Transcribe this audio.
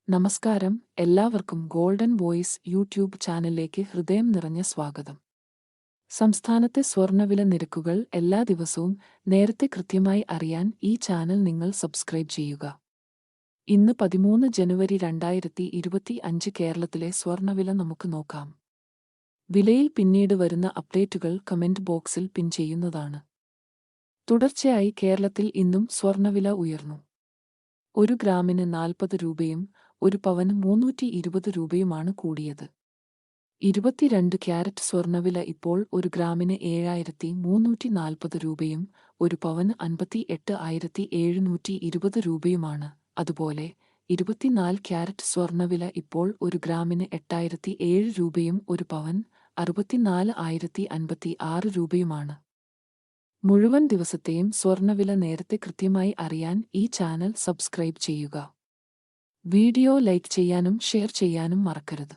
നമസ്കാരം, എല്ലാവർക്കും golden voice YouTube ചാനലിലേക്ക് ഹൃദയം നിറഞ്ഞ സ്വാഗതം. സംസ്ഥാനത്തെ സ്വർണ്ണവില നിരക്കുകൾ എല്ലാ ദിവസവും നേരത്തെ കൃത്യമായി അറിയാൻ ഈ ചാനൽ നിങ്ങൾ സബ്സ്ക്രൈബ് ചെയ്യുക. ഇന്ന് 13 ജനുവരി 2025 കേരളത്തിലെ സ്വർണ്ണവില നമുക്ക് നോക്കാം. വിലയിൽ പിന്നീട് വരുന്ന അപ്ഡേറ്റുകൾ കമന്റ് ബോക്സിൽ പിൻ ചെയ്യുന്നതാണ്. തുടർച്ചയായി കേരളത്തിൽ ഇന്നും സ്വർണ്ണവില ഉയർന്നു. 1 ഗ്രാമിന് 40 രൂപയും 1 പവന് 320 രൂപയുമാണ് കൂടിയത്. 22 ക്യാരറ്റ് സ്വർണ്ണവില ഇപ്പോൾ 1 ഗ്രാമിന് 7340 രൂപയും 1 പവന് 58,720 രൂപയുമാണ്. അതുപോലെ 24 ക്യാരറ്റ് സ്വർണ്ണവില ഇപ്പോൾ 1 ഗ്രാമിന് 8007 രൂപയും 1 പവൻ 64,056 രൂപയുമാണ്. മുഴുവൻ ദിവസത്തെയും സ്വർണ്ണവില നേരത്തെ കൃത്യമായി അറിയാൻ ഈ ചാനൽ സബ്സ്ക്രൈബ് ചെയ്യുക. വീഡിയോ ലൈക്ക് ചെയ്യാനും ഷെയർ ചെയ്യാനും മറക്കരുത്.